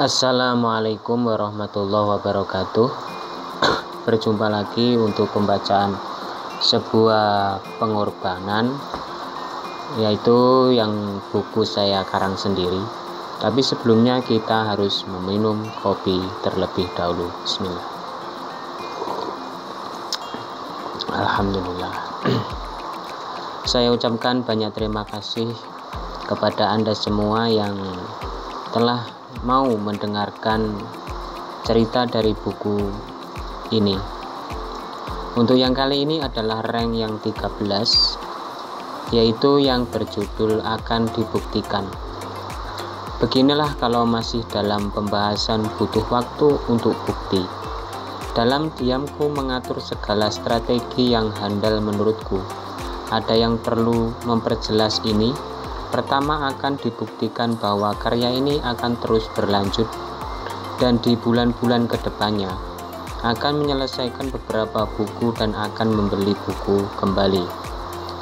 Assalamualaikum warahmatullahi wabarakatuh. Berjumpa lagi untuk pembacaan sebuah pengorbanan, yaitu yang buku saya karang sendiri. Tapi sebelumnya kita harus meminum kopi terlebih dahulu. Bismillah. Alhamdulillah. Saya ucapkan banyak terima kasih kepada Anda semua yang telah mau mendengarkan cerita dari buku ini. Untuk yang kali ini adalah rank yang 13, yaitu yang berjudul Akan Dibuktikan. Beginilah kalau masih dalam pembahasan butuh waktu untuk bukti. Dalam diamku mengatur segala strategi yang handal menurutku. Ada yang perlu memperjelas ini. Pertama, akan dibuktikan bahwa karya ini akan terus berlanjut dan di bulan-bulan kedepannya akan menyelesaikan beberapa buku dan akan membeli buku kembali.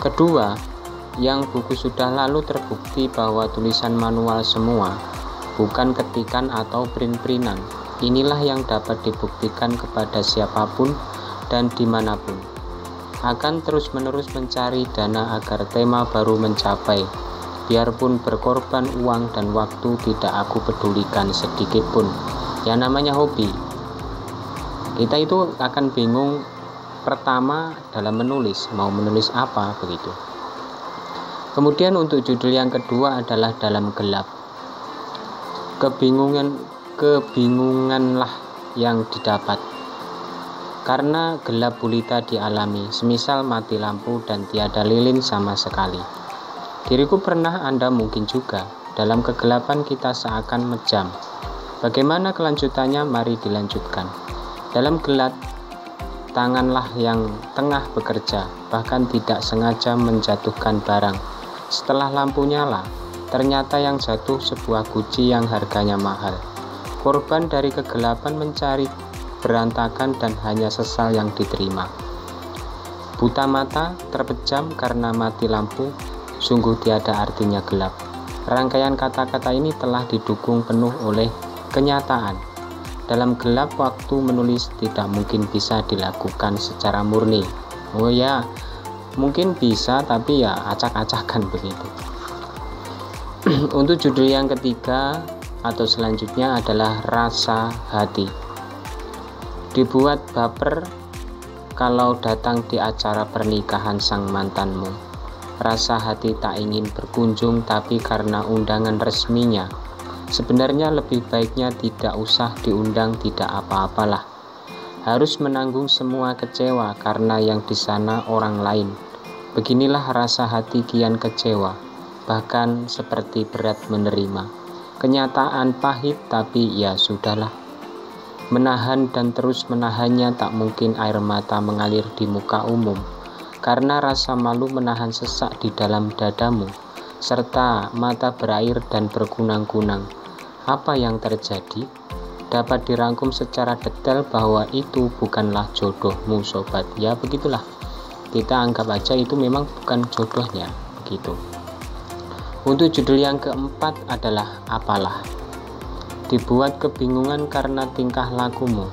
Kedua, yang buku sudah lalu terbukti bahwa tulisan manual semua, bukan ketikan atau print-printan. Inilah yang dapat dibuktikan kepada siapapun dan dimanapun. Akan terus-menerus mencari dana agar tema baru mencapai. Biarpun berkorban uang dan waktu, tidak aku pedulikan sedikit pun. Yang namanya hobi, kita itu akan bingung pertama dalam menulis, mau menulis apa begitu. Kemudian untuk judul yang kedua adalah dalam gelap. Kebingunganlah yang didapat karena gelap gulita dialami, semisal mati lampu dan tiada lilin sama sekali. Diriku pernah, Anda mungkin juga. Dalam kegelapan kita seakan mejam. Bagaimana kelanjutannya? Mari dilanjutkan. Dalam gelap, tanganlah yang tengah bekerja, bahkan tidak sengaja menjatuhkan barang. Setelah lampu nyala, ternyata yang jatuh sebuah guci yang harganya mahal. Korban dari kegelapan mencari berantakan dan hanya sesal yang diterima. Buta mata, terpejam karena mati lampu, sungguh tiada artinya gelap. Rangkaian kata-kata ini telah didukung penuh oleh kenyataan. Dalam gelap waktu menulis tidak mungkin bisa dilakukan secara murni. Oh ya, mungkin bisa, tapi ya acak-acakan begitu. Untuk judul yang ketiga atau selanjutnya adalah rasa hati. Dibuat baper kalau datang di acara pernikahan sang mantanmu. Rasa hati tak ingin berkunjung, tapi karena undangan resminya. Sebenarnya lebih baiknya tidak usah diundang, tidak apa-apalah. Harus menanggung semua kecewa karena yang di sana orang lain. Beginilah rasa hati kian kecewa, bahkan seperti berat menerima. Kenyataan pahit, tapi ya sudahlah. Menahan dan terus menahannya, tak mungkin air mata mengalir di muka umum. Karena rasa malu menahan sesak di dalam dadamu, serta mata berair dan berkunang-kunang. Apa yang terjadi? Dapat dirangkum secara detail bahwa itu bukanlah jodohmu, sobat. Ya begitulah, kita anggap aja itu memang bukan jodohnya, begitu. Untuk judul yang keempat adalah apalah. Dibuat kebingungan karena tingkah lakumu.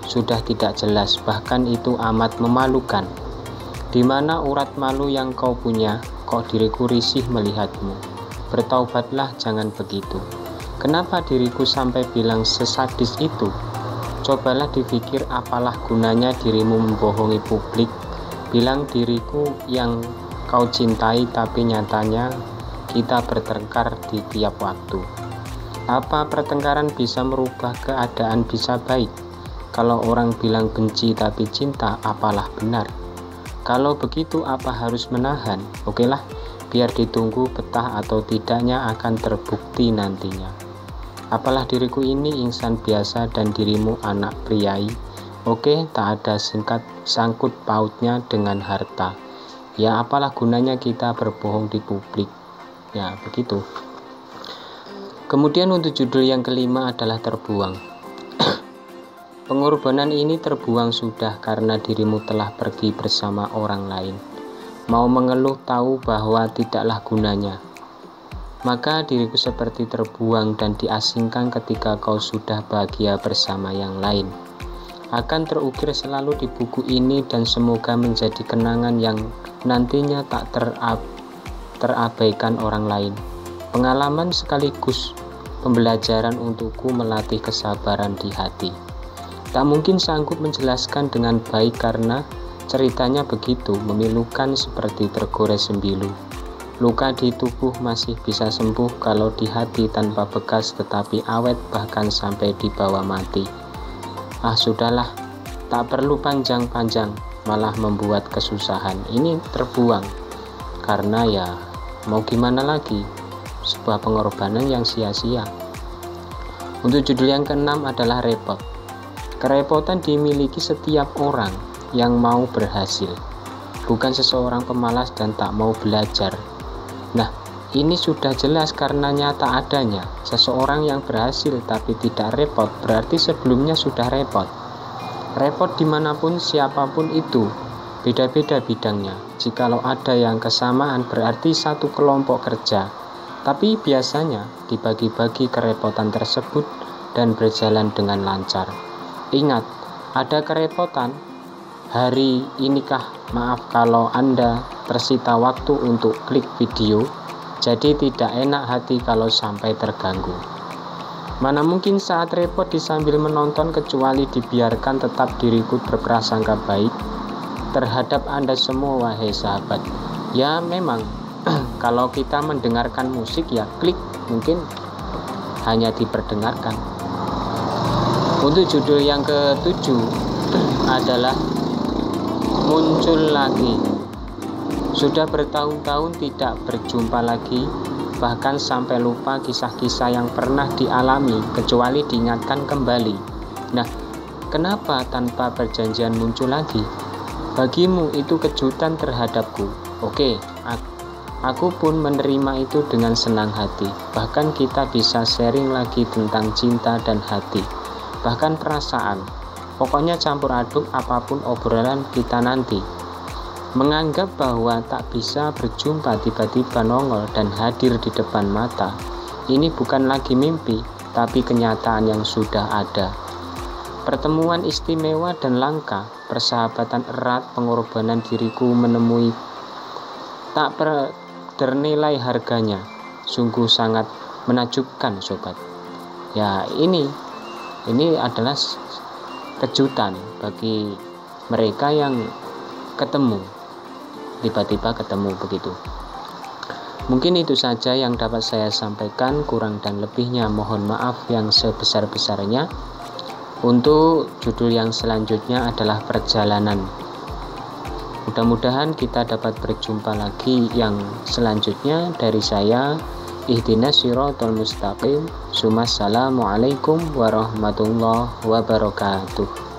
Sudah tidak jelas, bahkan itu amat memalukan. Di mana urat malu yang kau punya? Kok diriku risih melihatmu? Bertaubatlah, jangan begitu. Kenapa diriku sampai bilang sesadis itu? Cobalah dipikir apalah gunanya dirimu membohongi publik. Bilang diriku yang kau cintai, tapi nyatanya kita bertengkar di tiap waktu. Apa pertengkaran bisa merubah keadaan bisa baik? Kalau orang bilang benci tapi cinta, apalah benar? Kalau begitu apa harus menahan? Okelah, biar ditunggu betah atau tidaknya akan terbukti nantinya. Apalah diriku ini insan biasa dan dirimu anak priai. Oke, tak ada sangkut pautnya dengan harta. Ya apalah gunanya kita berbohong di publik. Ya begitu. Kemudian untuk judul yang kelima adalah terbuang. Pengorbanan ini terbuang sudah karena dirimu telah pergi bersama orang lain. Mau mengeluh tahu bahwa tidaklah gunanya. maka diriku seperti terbuang dan diasingkan ketika kau sudah bahagia bersama yang lain. Akan terukir selalu di buku ini dan semoga menjadi kenangan yang nantinya tak terabaikan orang lain. Pengalaman sekaligus pembelajaran untukku melatih kesabaran di hati. Tak mungkin sanggup menjelaskan dengan baik karena ceritanya begitu memilukan seperti tergores sembilu. Luka di tubuh masih bisa sembuh kalau di hati tanpa bekas tetapi awet bahkan sampai dibawa mati. Ah sudahlah, tak perlu panjang-panjang malah membuat kesusahan. Ini terbuang karena ya mau gimana lagi, sebuah pengorbanan yang sia-sia. Untuk judul yang keenam adalah repot. Kerepotan dimiliki setiap orang yang mau berhasil, bukan seseorang pemalas dan tak mau belajar. Nah, ini sudah jelas karena nyata adanya. Seseorang yang berhasil tapi tidak repot berarti sebelumnya sudah repot. Repot dimanapun siapapun itu, beda-beda bidangnya. Jikalau ada yang kesamaan berarti satu kelompok kerja. Tapi biasanya dibagi-bagi kerepotan tersebut dan berjalan dengan lancar. Ingat, ada kerepotan. Hari inikah, maaf kalau Anda tersita waktu untuk klik video, jadi tidak enak hati kalau sampai terganggu. Mana mungkin saat repot disambil menonton kecuali dibiarkan tetap diriku berprasangka baik terhadap Anda semua wahai sahabat. Ya memang, kalau kita mendengarkan musik ya klik, mungkin hanya diperdengarkan. Untuk judul yang ke-7 adalah muncul lagi. Sudah bertahun-tahun tidak berjumpa lagi, bahkan sampai lupa kisah-kisah yang pernah dialami kecuali diingatkan kembali. Nah, kenapa tanpa perjanjian muncul lagi? Bagimu itu kejutan terhadapku. Oke, aku pun menerima itu dengan senang hati. Bahkan kita bisa sharing lagi tentang cinta dan hati, bahkan perasaan. Pokoknya campur aduk apapun obrolan kita nanti. Menganggap bahwa tak bisa berjumpa tiba-tiba nongol dan hadir di depan mata. Ini bukan lagi mimpi, tapi kenyataan yang sudah ada. Pertemuan istimewa dan langka, persahabatan erat, pengorbanan diriku menemui tak ternilai harganya. Sungguh sangat menakjubkan sobat. Ya ini adalah kejutan bagi mereka yang ketemu, tiba-tiba ketemu begitu. Mungkin itu saja yang dapat saya sampaikan, kurang dan lebihnya mohon maaf yang sebesar-besarnya. Untuk judul yang selanjutnya adalah perjalanan. Mudah-mudahan kita dapat berjumpa lagi yang selanjutnya. Dari saya, ihdinas siratal mustaqim. Assalamualaikum warahmatullahi wabarakatuh.